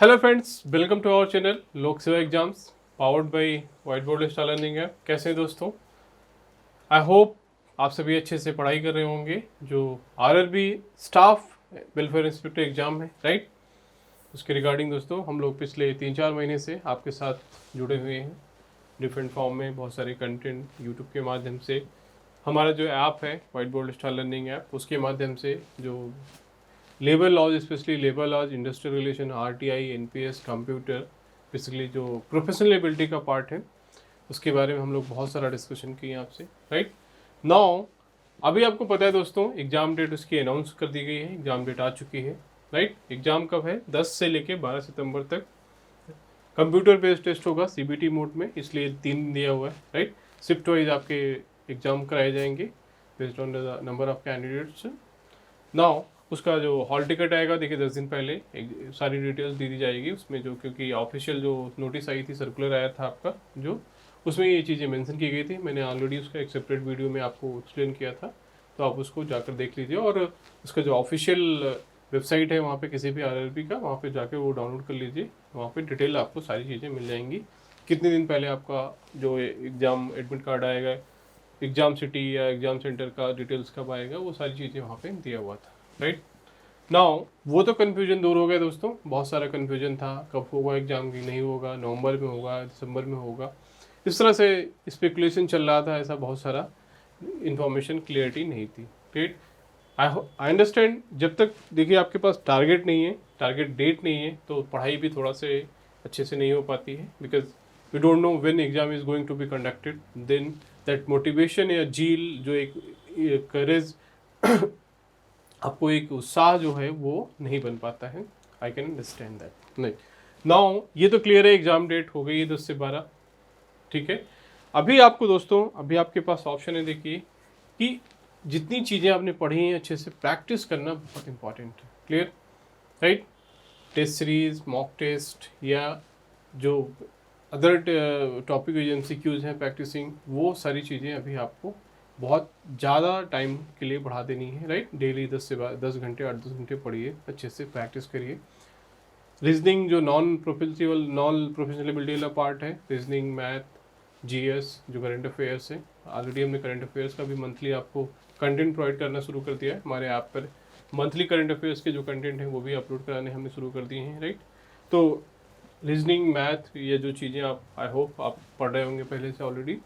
Hello friends, welcome to our channel Lok Seva exams powered by white board star learning app. कैसे हैं दोस्तों? I hope आप सभी अच्छे से पढ़ाई कर रहे होंगे। जो RRB staff welfare inspector exam है, राइट, उसके रिगार्डिंग दोस्तों हम लोग पिछले 3-4 महीने से आपके साथ जुड़े हुए हैं डिफरेंट फॉर्म में, बहुत सारे कंटेंट यूट्यूब के माध्यम से। हमारा जो ऐप है white board star learning app, उसके माध्यम से जो labour laws, specially labour laws, industrial relation, RTI, NPS, computer, basically जो प्रोफेशनल एबिलिटी का पार्ट है, उसके बारे में हम लोग बहुत सारा डिस्कशन किए आपसे, राइट। नाउ अभी आपको पता है दोस्तों, एग्जाम डेट उसकी अनाउंस कर दी गई है, एग्जाम डेट आ चुकी है, राइट। एग्जाम कब है? 10 से लेके 12 सितंबर तक कंप्यूटर बेस्ड टेस्ट होगा सीबीटी मोड में, इसलिए 3 दिन दिया हुआ है, राइट। शिफ्ट वाइज आपके एग्जाम कराए जाएंगे based on the number of candidates. Now उसका जो हॉल टिकट आएगा, देखिए 10 दिन पहले सारी डिटेल्स दी जाएगी उसमें, जो क्योंकि ऑफिशियल जो नोटिस आई थी, सर्कुलर आया था आपका, जो उसमें ये चीज़ें मेंशन की गई थी। मैंने ऑलरेडी उसका एक सेपरेट वीडियो में आपको एक्सप्लेन किया था, तो आप उसको जाकर देख लीजिए। और उसका जो ऑफिशियल वेबसाइट है वहाँ पे किसी भी आरआरबी का, वहाँ पे जाके वो डाउनलोड कर लीजिए। वहाँ पे डिटेल आपको सारी चीज़ें मिल जाएंगी। कितने दिन पहले आपका जो एग्ज़ाम एडमिट कार्ड आएगा, एग्ज़ाम सिटी या एग्ज़ाम सेंटर का डिटेल्स कब आएगा, वो सारी चीज़ें वहाँ पे दिया हुआ था, राइट। नाउ वो तो कन्फ्यूजन दूर हो गया दोस्तों, बहुत सारा कन्फ्यूजन था, कब होगा एग्जाम की, नहीं होगा, नवंबर में होगा, दिसंबर में होगा, इस तरह से स्पेकुलेशन चल रहा था, ऐसा बहुत सारा इन्फॉर्मेशन क्लियरिटी नहीं थी, राइट। आई अंडरस्टैंड, जब तक देखिए आपके पास टारगेट नहीं है, टारगेट डेट नहीं है, तो पढ़ाई भी थोड़ा से अच्छे से नहीं हो पाती है, because we don't know when exam is going to be conducted. Then that motivation या झील, जो एक करेज, आपको एक उत्साह जो है वो नहीं बन पाता है। आई कैन अंडरस्टैंड दैट। नहीं, नाउ ये तो क्लियर है, एग्जाम डेट हो गई है 10 से 12, ठीक है। अभी आपको दोस्तों, अभी आपके पास ऑप्शन है, देखिए कि जितनी चीज़ें आपने पढ़ी हैं अच्छे से प्रैक्टिस करना बहुत इंपॉर्टेंट है, clear, right. Test series, mock test, या जो अदर टॉपिक एमसीक्यूज हैं प्रैक्टिसिंग, वो सारी चीज़ें अभी आपको बहुत ज़्यादा टाइम के लिए बढ़ा देनी है, राइट। डेली 10 घंटे, 8-10 घंटे पढ़िए, अच्छे से प्रैक्टिस करिए। रीजनिंग जो नॉन प्रोफेशनल एबिलिटी वाला पार्ट है, रीजनिंग, मैथ, जीएस, जो करंट अफेयर्स है, ऑलरेडी हमने करंट अफेयर्स का भी मंथली आपको कंटेंट प्रोवाइड करना शुरू कर दिया है हमारे ऐप पर। मंथली करंट अफेयर्स के जो कंटेंट हैं वो भी अपलोड कराने हमने शुरू कर दिए हैं, राइट। तो रीजनिंग, मैथ, ये जो चीज़ें आप, आई होप आप पढ़ रहे होंगे पहले से ऑलरेडी।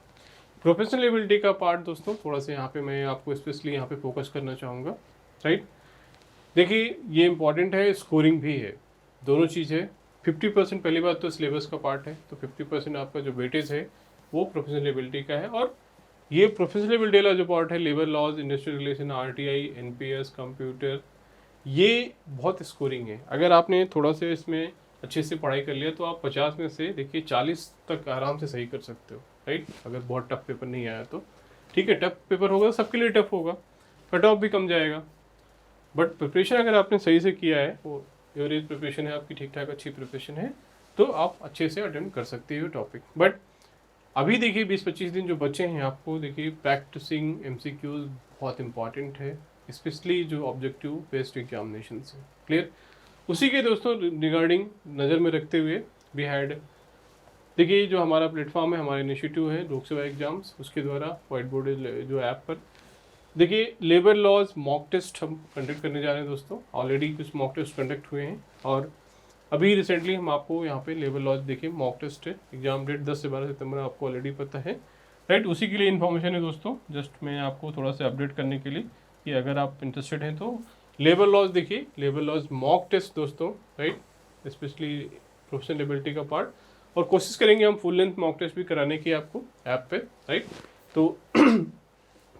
प्रोफेशनल एबिलिटी का पार्ट दोस्तों, थोड़ा सा यहाँ पे मैं आपको स्पेशली यहाँ पे फोकस करना चाहूँगा, राइट। देखिए ये इंपॉर्टेंट है, स्कोरिंग भी है, दोनों चीज़ है। 50% पहली बात तो सिलेबस का पार्ट है, तो 50% आपका जो वेटेज है वो प्रोफेशनल एबिलिटी का है। और ये प्रोफेशनल एबिलिटी वाला जो पार्ट है, labour laws, industrial relation, RTI, NPS, computer, ये बहुत स्कोरिंग है। अगर आपने थोड़ा सा इसमें अच्छे से पढ़ाई कर लिया तो आप 50 में से देखिए 40 तक आराम से सही कर सकते हो, राइट। अगर बहुत टफ पेपर नहीं आया तो ठीक है, टफ पेपर होगा सबके लिए टफ होगा, कट ऑफ भी कम जाएगा, बट प्रिपरेशन अगर आपने सही से किया है, वो एवरेज प्रिपरेशन है आपकी, ठीक ठाक अच्छी प्रिपरेशन है, तो आप अच्छे से अटेंड कर सकते हो टॉपिक। बट अभी देखिए 20-25 दिन जो बचे हैं आपको, देखिए प्रैक्टिसिंग एमसीक्यूज बहुत इंपॉर्टेंट है, स्पेशली जो ऑब्जेक्टिव बेस्ड एग्जामिनेशन है, क्लियर। उसी के दोस्तों रिगार्डिंग नज़र में रखते हुए वी हैड, देखिए जो हमारा प्लेटफॉर्म है, हमारा इनिशिएटिव है लोक सेवा एग्जाम्स, उसके द्वारा वाइट बोर्ड जो ऐप पर, देखिए लेबर लॉज मॉक टेस्ट हम कंडक्ट करने जा रहे हैं दोस्तों। ऑलरेडी कुछ मॉक टेस्ट कंडक्ट हुए हैं, और अभी रिसेंटली हम आपको यहाँ पे लेबर लॉज देखिए मॉक टेस्ट है, एग्जाम डेट 10 से 12 सितंबर आपको ऑलरेडी पता है, राइट। उसी के लिए इन्फॉर्मेशन है दोस्तों, जस्ट मैं आपको थोड़ा सा अपडेट करने के लिए कि अगर आप इंटरेस्टेड हैं तो लेबर लॉज देखिए, लेबर लॉज मॉक टेस्ट दोस्तों, राइट, स्पेशली प्रोफेशनल एबिलिटी का पार्ट। और कोशिश करेंगे हम फुल लेंथ मॉक टेस्ट भी कराने की आपको ऐप पे, राइट। तो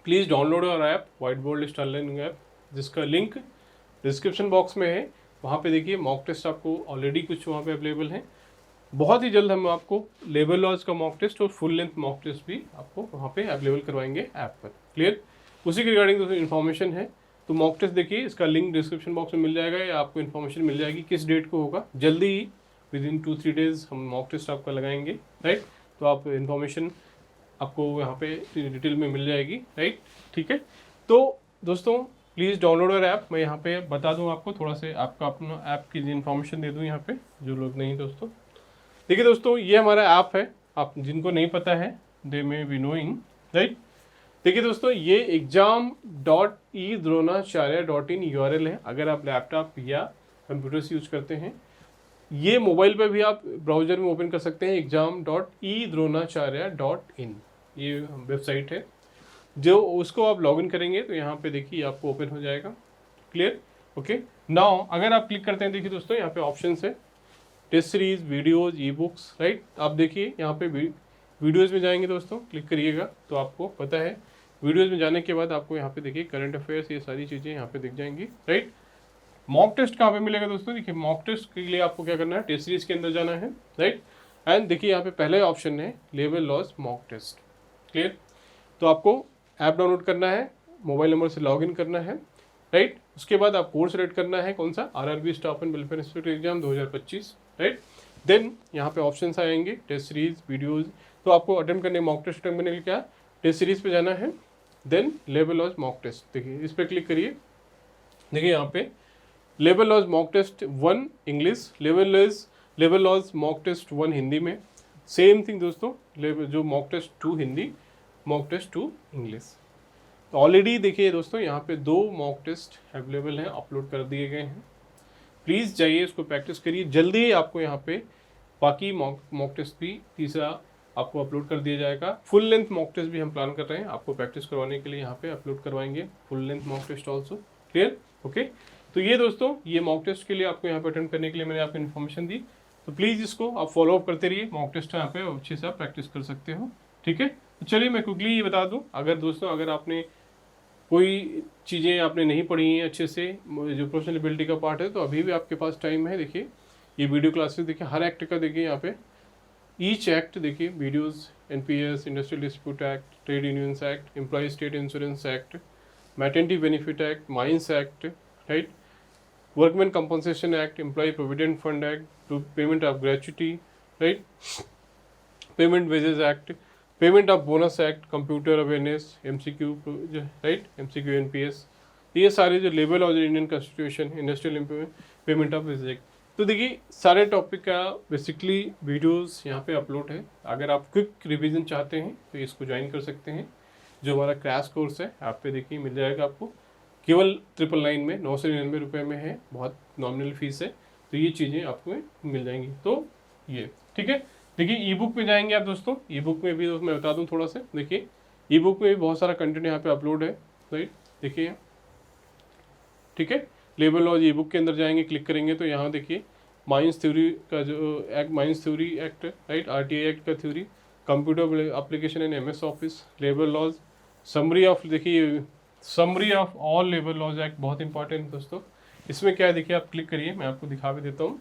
please download our app white board star learning app, जिसका लिंक डिस्क्रिप्शन बॉक्स में है। वहाँ पे देखिए मॉक टेस्ट आपको ऑलरेडी कुछ वहाँ पे अवेलेबल हैं। बहुत ही जल्द हम आपको लेबर लॉज का मॉक टेस्ट और फुल लेंथ मॉक टेस्ट भी आपको वहाँ पे अवेलेबल करवाएंगे ऐप पर, क्लियर। उसी के रिगार्डिंग दोस्तों इन्फॉर्मेशन है, तो मॉक टेस्ट देखिए, इसका लिंक डिस्क्रिप्शन बॉक्स में मिल जाएगा, या आपको इन्फॉर्मेशन मिल जाएगी किस डेट को होगा। जल्दी ही विदिन 2-3 डेज हम मॉक टेस्ट आपका लगाएंगे, राइट। तो आप इन्फॉर्मेशन आपको यहाँ पे डिटेल में मिल जाएगी, राइट, ठीक है। तो दोस्तों प्लीज़ डाउनलोड और ऐप। मैं यहाँ पे बता दूँ आपको थोड़ा से, आपका अपना ऐप की इन्फॉर्मेशन दे दूँ यहाँ पे, जो लोग नहीं दोस्तों। देखिए दोस्तों, ये हमारा ऐप है, आप जिनको नहीं पता है दे मे बी नोइंग, राइट। देखिए दोस्तों, ये exam.edronacharya.in URL है। अगर आप लैपटॉप या कंप्यूटर से यूज करते हैं, ये मोबाइल पे भी आप ब्राउजर में ओपन कर सकते हैं, exam.edronacharya.in ये वेबसाइट है। जो उसको आप लॉगिन करेंगे तो यहाँ पे देखिए आपको ओपन हो जाएगा। Clear, okay. नाउ अगर आप क्लिक करते हैं, देखिए दोस्तों यहाँ पे ऑप्शन है test series, videos, e books, right. आप देखिए यहाँ पे वीडियोज़ में जाएंगे दोस्तों, क्लिक करिएगा तो आपको पता है वीडियोज़ में जाने के बाद आपको यहाँ पे देखिए करंट अफेयर्स, ये सारी चीज़ें यहाँ पे दिख जाएंगी, राइट। मॉक टेस्ट कहाँ पे मिलेगा दोस्तों? देखिए मॉक टेस्ट के लिए आपको क्या करना है, टेस्ट सीरीज के अंदर जाना है, राइट। एंड देखिए यहाँ पे पहले ऑप्शन है लेवल लॉस मॉक टेस्ट। क्लियर, तो आपको ऐप डाउनलोड करना है, मोबाइल नंबर से लॉगिन करना है, राइट। उसके बाद आप कोर्स सेलेक्ट करना है, कौन सा, RRB staff and welfare institute exam 2025, right. Then यहाँ पे ऑप्शन आएंगे टेस्ट सीरीज, वीडियोज। तो आपको अटेम्प्ट करने, मॉक टेस्ट अटेम्प्ट करने के लिए क्या, टेस्ट सीरीज पे जाना है, देन लेवल लॉस मॉक टेस्ट। देखिए इस पर क्लिक करिए, देखिए यहाँ पे लेवल लॉस मॉक टेस्ट 1 इंग्लिश, लेवल लॉस मॉक टेस्ट 1 हिंदी में। सेम थिंग दोस्तों, लेवल जो mock test 2 Hindi, mock test 2 English. तो ऑलरेडी देखिए दोस्तों यहाँ पे 2 मॉक टेस्ट अवेलेबल हैं, अपलोड कर दिए गए हैं। प्लीज़ जाइए इसको प्रैक्टिस करिए, जल्दी ही आपको यहाँ पे बाकी मॉक टेस्ट भी तीसरा आपको अपलोड कर दिया जाएगा। फुल लेंथ मॉक टेस्ट भी हम प्लान कर रहे हैं आपको प्रैक्टिस करवाने के लिए, यहाँ पे अपलोड करवाएंगे full length mock test also. Clear, okay. तो ये दोस्तों, ये मॉक टेस्ट के लिए आपको यहाँ पे अटेंड करने के लिए मैंने आपको इन्फॉर्मेशन दी, तो प्लीज़ इसको आप फॉलो अप करते रहिए। मॉक टेस्ट यहाँ पे अच्छे से आप प्रैक्टिस कर सकते हो, ठीक है। तो चलिए मैं क्विकली ये बता दूँ, अगर दोस्तों अगर आपने कोई चीज़ें आपने नहीं पढ़ी हैं अच्छे से, जो प्रोफेशनल एबिलिटी का पार्ट है, तो अभी भी आपके पास टाइम है। देखिए ये वीडियो क्लासेस देखिए, हर एक्ट का देखिए यहाँ पे ईच एक्ट देखिए, videos, NPS, industrial dispute act, trade unions act, employ state insurance act, maternity benefit act, mines act, right, workman compensation act, employ provident fund act, payment of gratuity, right, payment wages act, payment of bonus act, computer awareness, MCQ, right, MCQ NPS, ये सारे जो labour laws Indian constitution, industrial payment of wages act. तो देखिए सारे topic का basically videos यहाँ पे upload है। अगर आप क्विक रिवीजन चाहते हैं तो इसको ज्वाइन कर सकते हैं, जो हमारा क्रैश कोर्स है आप पे देखिए मिल जाएगा आपको, केवल 999 में, 999 रुपये में है, बहुत नॉमिनल फीस है। तो ये चीज़ें आपको मिल जाएंगी। तो ये ठीक है। देखिए ई बुक में जाएंगे आप दोस्तों, ई बुक में भी मैं बता दूँ थोड़ा सा। देखिए ई बुक में भी बहुत सारा कंटेंट यहाँ पे अपलोड है, राइट, देखिए, ठीक है। लेबर लॉज ई बुक के अंदर जाएंगे, क्लिक करेंगे तो यहाँ देखिए माइंस थ्योरी का जो act, mines theory act, right, RTI act का theory, computer application in MS office, labour laws, summary of, देखिए summary of all labour laws act, बहुत इंपॉर्टेंट दोस्तों। इसमें क्या है देखिए, आप क्लिक करिए, मैं आपको दिखा भी देता हूँ।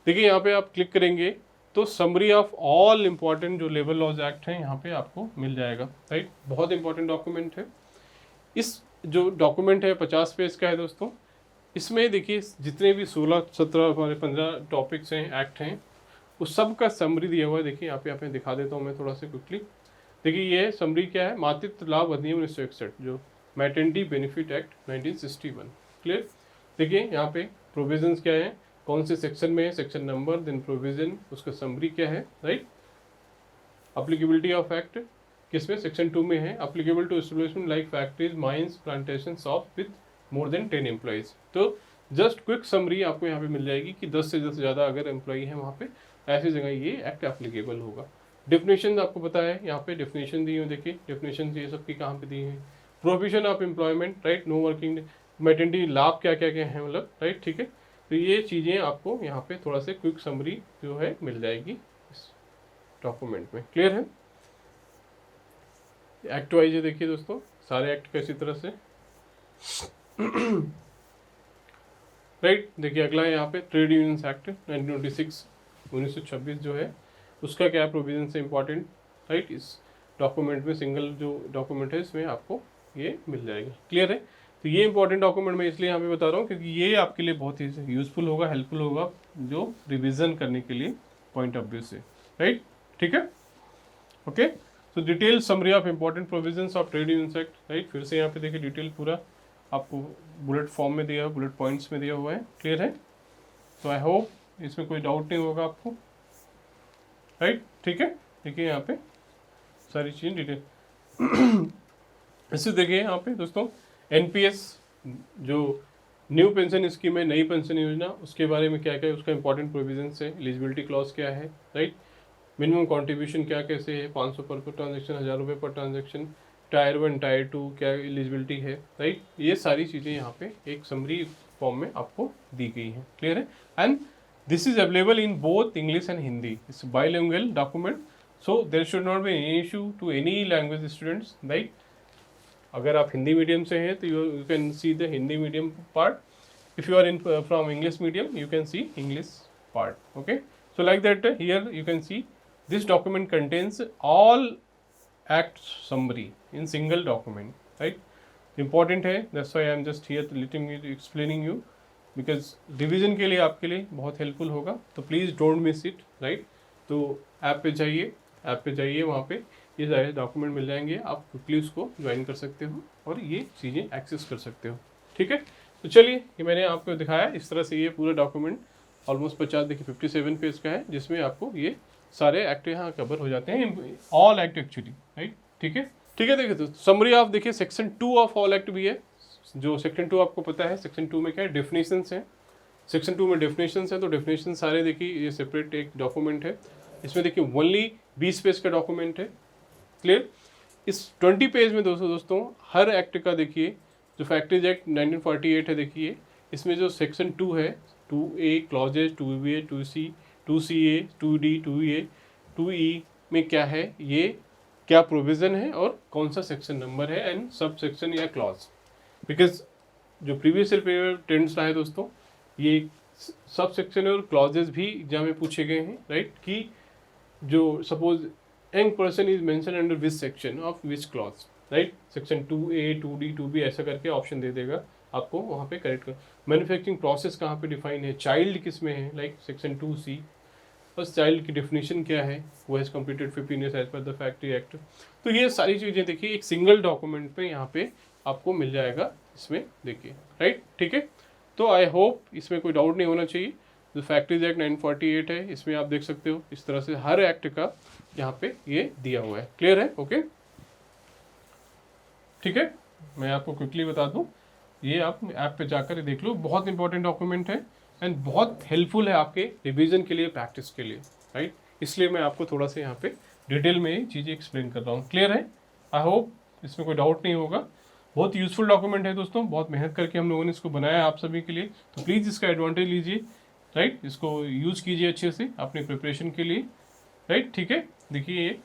देखिए यहाँ पे आप क्लिक करेंगे तो समरी ऑफ ऑल इंपॉर्टेंट जो लेबर लॉज एक्ट हैं यहाँ पे आपको मिल जाएगा, राइट। बहुत इंपॉर्टेंट डॉक्यूमेंट है। इस जो डॉक्यूमेंट है 50 पेज का है दोस्तों। इसमें देखिए जितने भी 16, 17, 15 टॉपिक्स हैं, एक्ट हैं, उस सब का समरी दिया हुआ है। देखिए यहाँ पे दिखा देता हूँ मैं थोड़ा सा क्विकली। देखिए ये समरी क्या है, मातृत्व लाभ अधिनियम 1961, जो मैटरनिटी बेनिफिट एक्ट 1961। क्लियर, देखिए यहाँ पे प्रोविजंस क्या है, कौन से सेक्शन में है, सेक्शन नंबर, देन प्रोविजन, उसका समरी क्या है, राइट। अप्लीकेबिलिटी ऑफ एक्ट किसमें, सेक्शन 2 में है, applicable to establishment like factories, mines, plantation, shop with more than 10 employees. तो जस्ट क्विक समरी आपको यहाँ पे मिल जाएगी कि 10 से ज़्यादा अगर एम्प्लॉई है वहाँ पे, ऐसी जगह ये एक्ट एप्लीकेबल होगा। डेफिनेशन आपको पता है, यहाँ पे डेफिनेशन दी हुई, देखिए डेफिनेशन ये सब की कहाँ पे दी है। Provision of employment, right, no working, maternity लाभ क्या क्या क्या है, मतलब, राइट, ठीक है। तो ये चीज़ें आपको यहाँ पे थोड़ा सा क्विक समरी जो है मिल जाएगी इस डॉक्यूमेंट में। क्लियर है। एक्ट वाइज है देखिए दोस्तों, सारे एक्ट कैसी तरह से, राइट। देखिए अगला है यहाँ पे ट्रेड यूनियंस एक्ट 1926, 1926 जो है उसका क्या प्रोविजन से इंपॉर्टेंट, राइट। इस डॉक्यूमेंट में सिंगल जो डॉक्यूमेंट है इसमें आपको ये मिल जाएगा। क्लियर है। तो ये इंपॉर्टेंट डॉक्यूमेंट मैं इसलिए यहाँ पे बता रहा हूँ क्योंकि ये आपके लिए बहुत ही यूजफुल होगा, हेल्पफुल होगा, जो रिविजन करने के लिए पॉइंट ऑफ व्यू से, राइट, ठीक है, ओके। तो detail summary of important provisions of trade unions act, right. फिर से यहाँ पे देखिए डिटेल पूरा आपको बुलेट फॉर्म में दिया, बुलेट पॉइंट्स में दिया हुआ है, क्लियर है। तो आई होप इसमें कोई डाउट नहीं होगा आपको, राइट, ठीक है। देखिए यहाँ पे सारी चीज़ें डिटेल इसे देखिए यहाँ पे दोस्तों, एनपीएस जो न्यू पेंशन स्कीम है, नई पेंशन योजना, उसके बारे में क्या क्या है, उसका इंपॉर्टेंट प्रोविजंस है, एलिजिबिलिटी क्लॉज क्या है, राइट, मिनिमम कंट्रीब्यूशन क्या कैसे है, 500 पर ट्रांजेक्शन, 1000 रुपये पर ट्रांजेक्शन, टायर 1 टायर 2 क्या एलिजिबिलिटी है, राइट, ये सारी चीज़ें यहाँ पे एक समरी फॉर्म में आपको दी गई है, क्लियर है। And this is available in both English and Hindi, it's bilingual document, so there should not be any issue to any language students, right. अगर आप हिंदी मीडियम से हैं तो you can see the Hindi medium part, if you are in from English medium you can see English part, okay. So like that here you can see this document contains all act summary in single document, right, important है, that's why I am just here letting you explaining you because revision के लिए आपके लिए बहुत helpful होगा, तो please don't miss it, right। तो app पे जाइए वहाँ पे ये सारे डॉक्यूमेंट मिल जाएंगे, आप क्विकली उसको ज्वाइन कर सकते हो और ये चीज़ें एक्सेस कर सकते हो, ठीक है। तो चलिए ये मैंने आपको दिखाया इस तरह से, ये पूरा डॉक्यूमेंट ऑलमोस्ट 50 देखिए 57 पेज का है, जिसमें आपको ये सारे एक्ट यहाँ कवर हो जाते हैं, ऑल एक्ट एक्चुअली, राइट, ठीक है, ठीक है। देखिए तो समरी आप देखिए सेक्शन 2 ऑफ ऑल एक्ट भी है, जो सेक्शन 2 आपको पता है, सेक्शन 2 में क्या है, डेफिनेशंस है, सेक्शन 2 में डेफिनेशंस है, तो डेफिनेशन सारे देखिए ये सेपरेट एक डॉक्यूमेंट है, इसमें देखिए ओनली 20 पेज का डॉक्यूमेंट है, क्लियर। इस 20 पेज में दोस्तों हर एक्ट का देखिए, जो फैक्ट्रीज एक्ट 1948 है, देखिए इसमें जो सेक्शन 2 है, 2A clauses, 2B, 2C, 2CA, 2D, 2A, 2E में क्या है, ये क्या प्रोविज़न है और कौन सा सेक्शन नंबर है एंड सब सेक्शन या क्लॉज, बिकॉज जो प्रीवियस ईयर पेपर ट्रेंड्स रहा है दोस्तों, ये सब सेक्शन और क्लॉजेज भी एग्जाम में पूछे गए हैं, राइट, कि जो suppose young person is mention under which section of which clause, right, section 2A 2D 2B ऐसा करके ऑप्शन दे देगा आपको वहाँ पे करेक्ट कर। मैन्युफैक्चरिंग प्रोसेस कहाँ पे डिफाइन है, चाइल्ड किस में है, लाइक सेक्शन 2C, बस चाइल्ड की डेफिनेशन क्या है, वो has completed 15 years as per the factory act. तो ये सारी चीज़ें देखिए एक सिंगल डॉक्यूमेंट पे यहाँ पे आपको मिल जाएगा, इसमें देखिए, राइट, ठीक है। तो आई होप इसमें कोई डाउट नहीं होना चाहिए। जो फैक्ट्रीज एक्ट 1948 है, इसमें आप देख सकते हो इस तरह से हर एक्ट का यहाँ पे ये दिया हुआ है, क्लियर है, ओके, ठीक है। मैं आपको क्विकली बता दूं, ये आप ऐप पे जाकर देख लो, बहुत इंपॉर्टेंट डॉक्यूमेंट है एंड बहुत हेल्पफुल है आपके रिवीजन के लिए, प्रैक्टिस के लिए, राइट, इसलिए मैं आपको थोड़ा सा यहाँ पे डिटेल में चीज़ें एक्सप्लेन कर रहा हूँ, क्लियर है। आई होप इसमें कोई डाउट नहीं होगा। बहुत यूजफुल डॉक्यूमेंट है दोस्तों, बहुत मेहनत करके हम लोगों ने इसको बनाया आप सभी के लिए, तो प्लीज़ इसका एडवांटेज लीजिए, राइट, इसको यूज़ कीजिए अच्छे से अपनी प्रिपरेशन के लिए, राइट, ठीक है। देखिए ये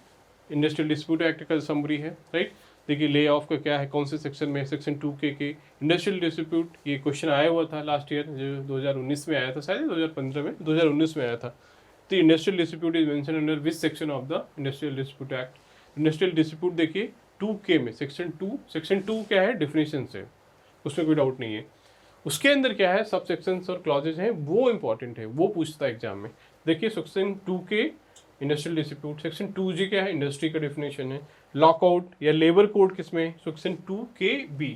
इंडस्ट्रियल डिस्प्यूट एक्ट का समरी है, राइट, देखिए ले ऑफ का क्या है, कौन से सेक्शन में, सेक्शन 2 के इंडस्ट्रियल डिस्प्यूट, ये क्वेश्चन आया हुआ था लास्ट ईयर, जो 2019 में आया था, शायद 2015 में, 2019 में आया था। तो industrial dispute is mention under which section of the industrial dispute act. Industrial dispute देखिए 2K में सेक्शन 2 क्या है, डिफिनेशन है, उसमें कोई डाउट नहीं है। उसके अंदर क्या है, सब सेक्शंस और क्लॉजेज हैं, वो इंपॉर्टेंट है, वो पूछता है एग्जाम में। देखिए section 2K industrial dispute, section 2G क्या है, इंडस्ट्री का डिफिनेशन है। लॉकआउट या लेबर कोड किसमें, सेक्शन 2KB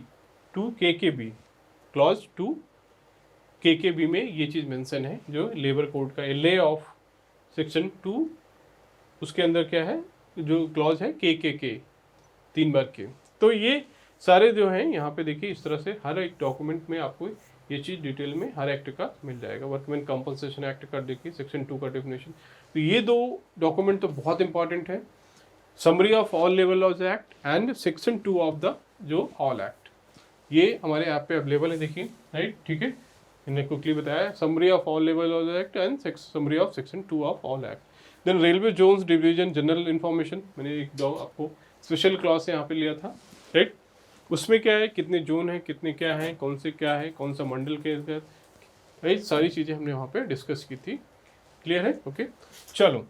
क्लॉज 2KKB में ये चीज़ मेंशन है, जो लेबर कोड का ले ऑफ सेक्शन 2, उसके अंदर क्या है, जो क्लॉज है KKK 3 बार के। तो ये सारे जो हैं यहाँ पे देखिए इस तरह से हर एक डॉक्यूमेंट में आपको ये चीज़ डिटेल में हर एक्ट का मिल जाएगा। वर्कमैन कंपनसेशन एक्ट का देखिए सेक्शन 2 का डेफिनेशन। तो ये 2 डॉक्यूमेंट तो बहुत इंपॉर्टेंट है, summary of all labour laws act and section 2 of the जो ऑल एक्ट, ये हमारे ऐप पे अवेलेबल है, देखिए, राइट, ठीक है। इन्हें क्विकली बताया, summary of all labour laws act and summary of section 2 of all act. Then railway zones division general information, मैंने एक आपको स्पेशल क्लॉज से यहाँ पे लिया था, राइट, उसमें क्या है, कितने जोन है, कितने क्या है, कौन से क्या है, कौन सा मंडल के, राइट, सारी चीज़ें हमने वहाँ पे डिस्कस की थी, क्लियर है, ओके। चलो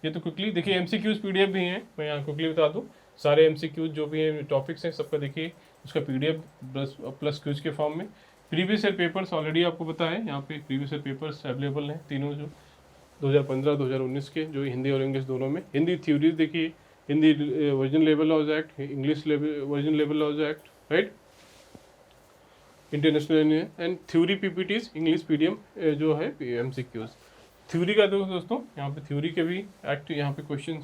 ये तो क्विकली देखिए, MCQs PDF भी हैं, मैं यहाँ क्विकली बता दूँ, सारे MCQs जो भी हैं टॉपिक्स हैं सबका देखिए उसका PDF प्लस क्यूज के फॉर्म में। प्रीवियस ईयर पेपर्स ऑलरेडी आपको पता है, यहाँ पे प्रीवियस ईयर पेपर्स अवेलेबल हैं तीनों, जो 2015 2019 के, जो हिंदी और इंग्लिश दोनों में। हिंदी थ्योरीज देखिए, Hindi version labour laws act, English version labour laws act, right, international and theory PPTs English PDF जो है एमसीक्यूज। थ्योरी का तो दोस्तों यहाँ पे थ्योरी के भी एक्ट यहाँ पे क्वेश्चन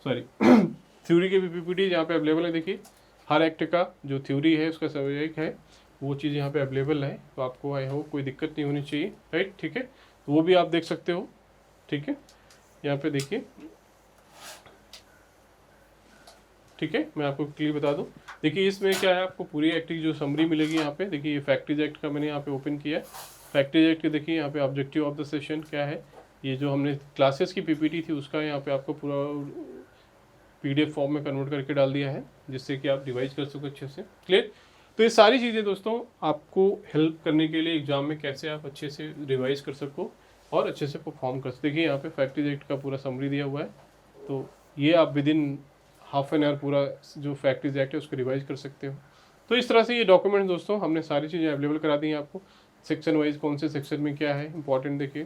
सॉरी थ्योरी के भी पीपीटीज यहाँ पे अवेलेबल है। देखिए हर एक्ट का जो थ्योरी है उसका सब्जेक्ट है वो चीज़ यहाँ पे अवेलेबल है, तो आपको आई होप कोई दिक्कत नहीं होनी चाहिए, राइट। ठीक है, तो वो भी आप देख सकते हो। ठीक है, यहाँ पे देखिए, ठीक है, मैं आपको क्लियर बता दूं। देखिए इसमें क्या है, आपको पूरी एक्ट की जो समरी मिलेगी यहाँ पे। देखिए ये फैक्ट्रीज एक्ट का मैंने यहाँ पे ओपन किया है। फैक्ट्रीज एक्ट के देखिए यहाँ पे ऑब्जेक्टिव ऑफ द सेशन क्या है, ये जो हमने क्लासेस की पीपीटी थी उसका यहाँ पे आपको पूरा पीडीएफ फॉर्म में कन्वर्ट करके डाल दिया है, जिससे कि आप रिवाइज कर सको अच्छे से। क्लियर। तो ये सारी चीज़ें दोस्तों आपको हेल्प करने के लिए एग्जाम में कैसे आप अच्छे से रिवाइज कर सको और अच्छे से परफॉर्म कर सको। देखिए यहाँ पे फैक्ट्रीज एक्ट का पूरा समरी दिया हुआ है, तो ये आप with in half an hour पूरा जो फैक्ट्रीज एक्ट है उसको रिवाइज कर सकते हो। तो इस तरह से ये डॉक्यूमेंट दोस्तों हमने सारी चीज़ें अवेलेबल करा दी हैं आपको। सेक्शन वाइज कौन से सेक्शन में क्या है इंपॉर्टेंट देखिए,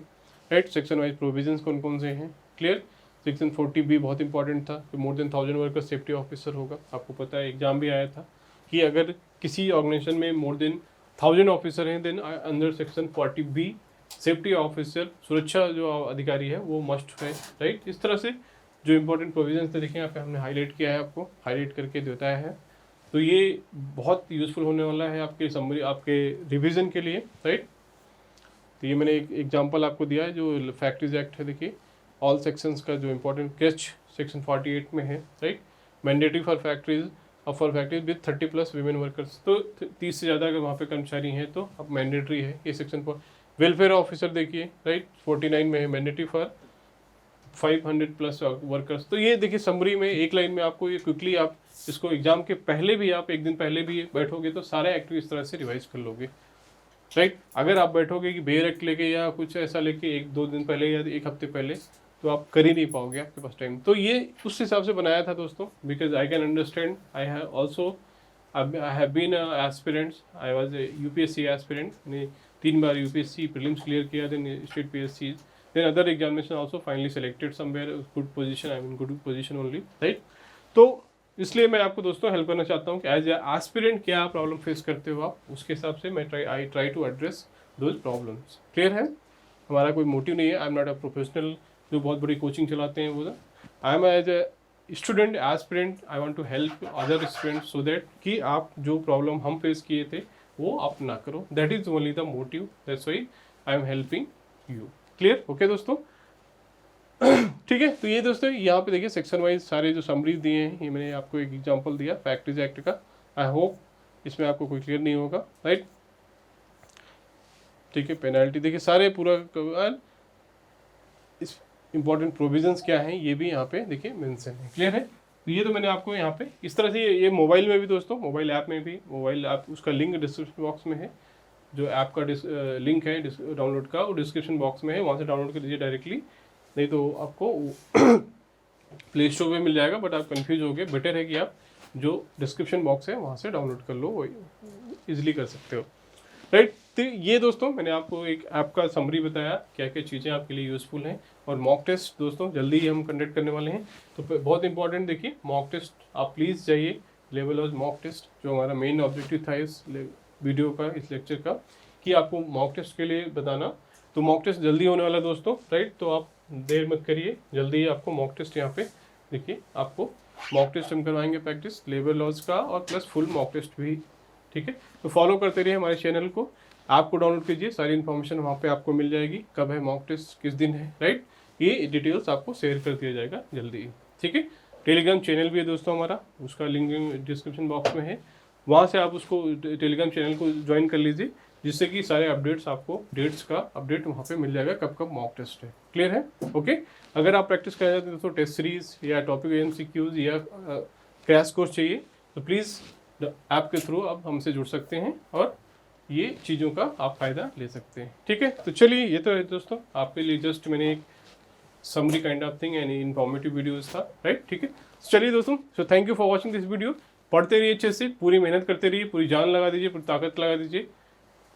राइट। सेक्शन वाइज प्रोविजंस कौन कौन से हैं, क्लियर। सेक्शन 40 भी बहुत इंपॉर्टेंट था, कि मोर देन 1000 वर्कर सेफ्टी ऑफिसर होगा। आपको पता है एग्जाम भी आया था कि अगर किसी ऑर्गेनाइजेशन में मोर देन 1000 ऑफिसर हैं then under section 40 B safety officer सुरक्षा जो अधिकारी है वो मस्ट है, राइट। इस तरह से जो इंपॉर्टेंट प्रोविजंस थे देखिए यहाँ पे हमने हाईलाइट किया है, आपको हाईलाइट करके बताया है। तो ये बहुत यूज़फुल होने वाला है आपके समरी आपके रिवीजन के लिए, राइट। तो ये मैंने एक एग्जांपल आपको दिया है जो फैक्ट्रीज एक्ट है। देखिए ऑल सेक्शंस का जो इंपॉर्टेंट कैच सेक्शन 48 में है, right. Mandatory for factories with 30+ women workers, तो 30 से ज़्यादा अगर वहाँ पे कर्मचारी हैं तो अब मैंडेटरी है ये सेक्शन पर। वेलफेयर ऑफिसर देखिए, राइट, 49 में है मैंडेटरी फॉर 500+ वर्कर्स। तो ये देखिए समरी में एक लाइन में आपको ये क्विकली आप इसको एग्जाम के पहले भी आप एक दिन पहले भी बैठोगे तो सारे एक्ट इस तरह से रिवाइज कर लोगे, राइट। अगर आप बैठोगे कि बेयर एक्ट लेके या कुछ ऐसा लेके 1-2 दिन पहले या 1 हफ्ते पहले, तो आप कर ही नहीं पाओगे, आपके पास टाइम। तो ये उस हिसाब से बनाया था दोस्तों, because I can understand. I have also I have been aspirants, I was UPSC aspirant. मैंने 3 बार यूपीएससी प्रीलिम्स क्लियर किया, then state PSC, then other examination also finally selected somewhere good position, I mean good position only, right। तो इसलिए मैं आपको दोस्तों help करना चाहता हूँ कि एज ए एस्पिरेंट क्या प्रॉब्लम फेस करते हो आप, उसके हिसाब से मैं I try to address those problems. Clear है, हमारा कोई मोटिव नहीं है, I am not a professional जो बहुत बड़ी कोचिंग चलाते हैं वो। I am as a student aspirant, I want to help other student so that कि आप जो प्रॉब्लम हम फेस किए थे वो आप ना करो। That is only the motive, that's why I am helping you. Clear, okay दोस्तों। ठीक है, तो ये दोस्तों यहाँ पे देखिए सेक्शन वाइज सारे जो समरीज दिए हैं, ये मैंने आपको एक एग्जांपल दिया फैक्ट्रीज एक्ट का। आई होप इसमें आपको कोई क्लियर नहीं होगा, राइट। ठीक है, पेनल्टी देखिए सारे पूरा इस इंपॉर्टेंट प्रोविजंस क्या हैं ये भी यहाँ पे देखिए मेंशन है। क्लियर है, तो ये तो मैंने आपको यहाँ पे इस तरह से ये मोबाइल में भी दोस्तों, मोबाइल ऐप में भी, मोबाइल ऐप उसका लिंक डिस्क्रिप्शन बॉक्स में है। जो ऐप का लिंक है डाउनलोड का वो डिस्क्रिप्शन बॉक्स में है, वहाँ से डाउनलोड कर दीजिए डायरेक्टली, नहीं तो आपको प्ले स्टोर में मिल जाएगा। बट आप कंफ्यूज हो गए, बेटर है कि आप जो डिस्क्रिप्शन बॉक्स है वहाँ से डाउनलोड कर लो, वो ईजिली कर सकते हो, राइट। तो ये दोस्तों मैंने आपको एक ऐप का समरी बताया, क्या क्या चीज़ें आपके लिए यूज़फुल हैं। और मॉक टेस्ट दोस्तों जल्दी ही हम कंडक्ट करने वाले हैं, तो बहुत इंपॉर्टेंट देखिए मॉक टेस्ट आप प्लीज़ जाइए, लेवल वाइज मॉक टेस्ट जो हमारा मेन ऑब्जेक्टिव था इस वीडियो का, इस लेक्चर का, कि आपको मॉक टेस्ट के लिए बताना। तो मॉक टेस्ट जल्दी होने वाला दोस्तों, राइट। तो आप देर मत करिए, जल्दी ही आपको मॉक टेस्ट यहाँ पे देखिए, आपको मॉक टेस्ट हम करवाएंगे प्रैक्टिस लेबर लॉज का और प्लस फुल मॉक टेस्ट भी, ठीक है। तो फॉलो करते रहिए हमारे चैनल को, आपको डाउनलोड कीजिए, सारी इन्फॉर्मेशन वहाँ पे आपको मिल जाएगी, कब है मॉक टेस्ट, किस दिन है, राइट। ये डिटेल्स आपको शेयर कर दिया जाएगा जल्दी ही, ठीक है। टेलीग्राम चैनल भी है दोस्तों हमारा, उसका लिंक डिस्क्रिप्शन बॉक्स में है, वहाँ से आप उसको टेलीग्राम चैनल को ज्वाइन कर लीजिए, जिससे कि सारे अपडेट्स आपको डेट्स का अपडेट वहाँ पे मिल जाएगा, कब कब मॉक टेस्ट है। क्लियर है, ओके। अगर आप प्रैक्टिस करना चाहते हैं दोस्तों टेस्ट सीरीज या टॉपिक एमसीक्यूज या क्रैश कोर्स चाहिए, तो प्लीज़ ऐप के थ्रू आप हमसे जुड़ सकते हैं और ये चीज़ों का आप फ़ायदा ले सकते हैं, ठीक है। तो चलिए, ये तो है दोस्तों आपके लिए जस्ट मैंने एक summary kind of thing and informative videos था, राइट, ठीक है। चलिए दोस्तों, so thank you for watching this video. पढ़ते रहिए अच्छे से, पूरी मेहनत करते रहिए, पूरी जान लगा दीजिए, पूरी ताकत लगा दीजिए।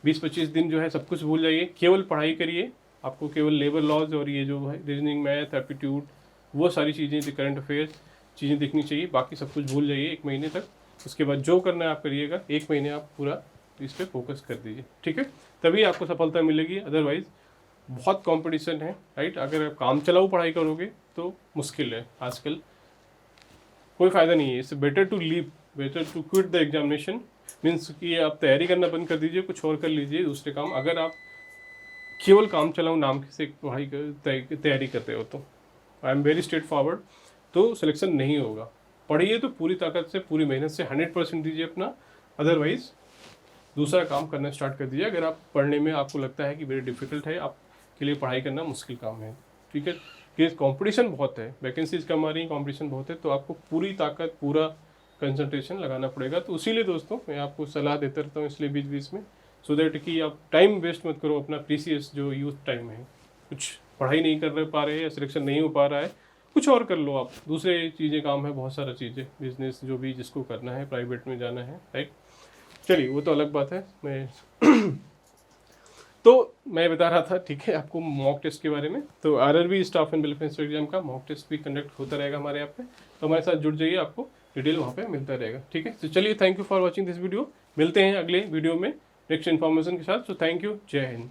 20-25 दिन जो है सब कुछ भूल जाइए, केवल पढ़ाई करिए। आपको केवल लेबर लॉज और ये जो है रीजनिंग, मैथ, एप्टीट्यूड, वो सारी चीज़ें, करंट अफेयर्स चीज़ें दिखनी चाहिए, बाकी सब कुछ भूल जाइए 1 महीने तक। उसके बाद जो करना है आप करिएगा, 1 महीने आप पूरा इस पर फोकस कर दीजिए, ठीक है, तभी आपको सफलता मिलेगी। अदरवाइज बहुत कंपटीशन है, राइट। अगर आप काम चलाऊ पढ़ाई करोगे तो मुश्किल है आजकल, कोई फ़ायदा नहीं है। इससे better to leave, better to quit the examination, means कि आप तैयारी करना बंद कर दीजिए, कुछ और कर लीजिए दूसरे काम। अगर आप केवल काम चलाऊ नाम से पढ़ाई तैयारी करते हो तो I am very straight forward, तो सिलेक्शन नहीं होगा। पढ़िए तो पूरी ताकत से, पूरी मेहनत से 100% दीजिए अपना, अदरवाइज दूसरा काम करना स्टार्ट कर दीजिए। अगर आप पढ़ने में आपको लगता है कि वेरी डिफिकल्ट है, आपके लिए पढ़ाई करना मुश्किल काम है, ठीक है, कि कंपटीशन बहुत है, वैकेंसीज कम आ रही, कंपटीशन बहुत है, तो आपको पूरी ताकत, पूरा कंसंट्रेशन लगाना पड़ेगा। तो इसीलिए दोस्तों मैं आपको सलाह देता रहता हूँ इसलिए बीच बीच में, सो दैट कि आप टाइम वेस्ट मत करो अपना प्रीसियस जो यूथ टाइम है। कुछ पढ़ाई नहीं कर पा रहे या सिलेक्शन नहीं हो पा रहा है, कुछ और कर लो आप, दूसरे चीज़ें काम है, बहुत सारा चीज़ें, बिजनेस जो भी जिसको करना है, प्राइवेट में जाना है, राइट। चलिए वो तो अलग बात है। मैं तो मैं बता रहा था, ठीक है, आपको मॉक टेस्ट के बारे में। तो RRB staff and welfare exam का मॉक टेस्ट भी कंडक्ट होता रहेगा हमारे यहाँ पे, तो हमारे साथ जुड़ जाइए, आपको डिटेल वहाँ पे मिलता रहेगा, ठीक है। तो चलिए, thank you for watching this video, मिलते हैं अगले वीडियो में नेक्स्ट इन्फॉर्मेशन के साथ। सो थैंक यू, जय हिंद।